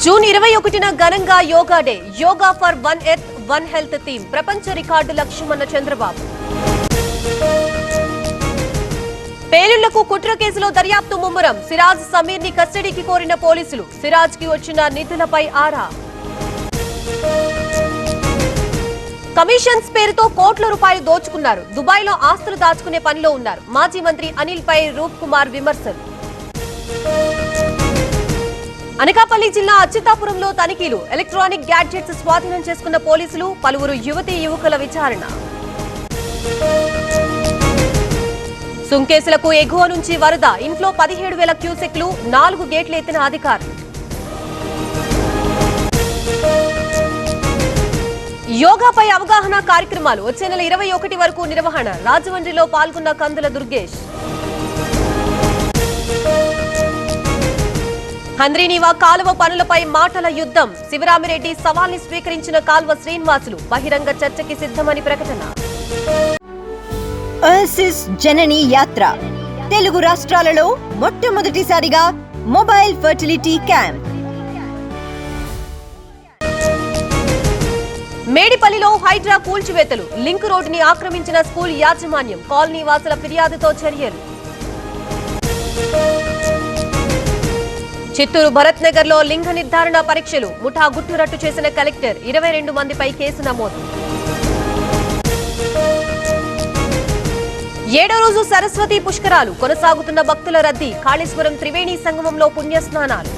June 21న ఘనంగా yoga day. Yoga for one earth one health theme. ప్రపంచ record లక్ష్యమన్న Chandrababu. పేలుళ్లకు కుట్ర కేసులో దర్యాప్తు ముమ్మరం. సిరాజ్ సమీర్ ని కస్టడీకి కోరిన పోలీసులు. సిరాజ్ కి వచ్చిన నిధులపై ఆరా. కమిషన్స్ పేరుతో కోట్ల రూపాయలు దోచుకున్నారు. దుబాయ్ లో ఆస్తులు దాచుకునే పనిలో ఉన్నారు. మాజీ మంత్రి అనిల్ పై రూప్ కుమార్ విమర్శలు. అనకాపల్లి జిల్లా అచ్యుతాపురంలో తనిఖీలు. ఎలక్ట్రానిక్ గ్యాడ్జెట్స్ స్వాధీనం చేసుకున్న పోలీసులు. పలువురు యువతీ యువకుల విచారణ. సుంకేసులకు ఎగువ నుంచి వరద. ఇంట్లో 17,000 క్యూసెక్లు. 4 గేట్లు ఎత్తిన అధికారులు. యోగాపై అవగాహన కార్యక్రమాలు వచ్చే నెల 21 వరకు నిర్వహణ. రాజమండ్రిలో పాల్గొన్న కందుల దుర్గేష్. హంద్రీనీవా కాలువ పనులపై మాటల యుద్ధం. శివరామిరెడ్డి సవాల్ని స్వీకరించిన కాల్వ శ్రీనివాసులు. బహిరంగ చర్చకి సిద్ధమని ప్రకటన. ఓయసిస్ జనని యాత్ర. తెలుగు రాష్ట్రాలలో మొట్టమొదటిసారిగా మొబైల్ ఫర్టిలిటీ క్యాంప్. మేడిపల్లిలో హైడ్రా కూల్చివేతలు. లింక్ రోడ్డుని ఆక్రమించిన స్కూల్ యాజమాన్యం. కాలనీ వాసుల ఫిర్యాదుతో చర్యలు. చిత్తూరు భరత్ నగర్ లో లింగ నిర్ధారణ పరీక్షలు. ముఠా గుట్టురట్టు చేసిన కలెక్టర్. 22 మందిపై కేసు నమోదు. 7వ రోజు సరస్వతి పుష్కరాలు. కొనసాగుతున్న భక్తుల రద్దీ. కాళేశ్వరం త్రివేణి సంగమంలో పుణ్యస్నానాలు.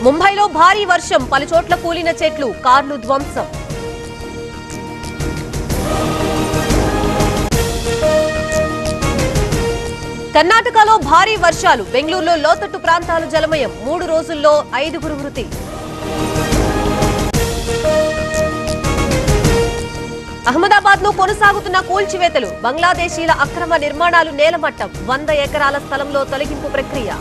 ముంబైలో భారీ వర్షం. పలుచోట్ల కూలిన చెట్లు. కార్లు ధ్వంసం. కర్ణాటకలో భారీ వర్షాలు. బెంగళూరులో లోతట్టు ప్రాంతాలు జలమయం. 3 రోజుల్లో 5గురు మృతి. అహ్మదాబాద్ లో కొనసాగుతున్న కూల్చివేతలు. బంగ్లాదేశీల అక్రమ నిర్మాణాలు నేలమట్టం. 100 ఎకరాల స్థలంలో తొలగింపు ప్రక్రియ.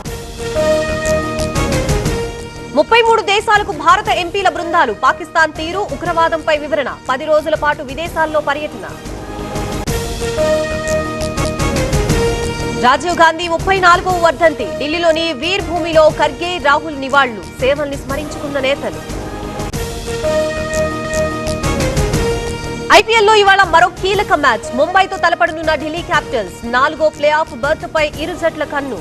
33 దేశాలకు భారత ఎంపీల బృందాలు. పాకిస్తాన్ తీరు, ఉగ్రవాదంపై వివరణ. 10 రోజుల పాటు విదేశాల్లో పర్యటన. రాజీవ్ గాంధీ 34వ వర్ధంతి. ఢిల్లీలోని వీర్ భూమిలో ఖర్గే, రాహుల్ నివాళులు. సేవల్ని స్మరించుకున్న నేతలు. ఐపీఎల్లో ఇవాళ మరో కీలక మ్యాచ్. ముంబైతో తలపడనున్న ఢిల్లీ క్యాపిటల్స్. 4వ ప్లే ఆఫ్ బర్త్ పై ఇరు జట్ల కన్ను.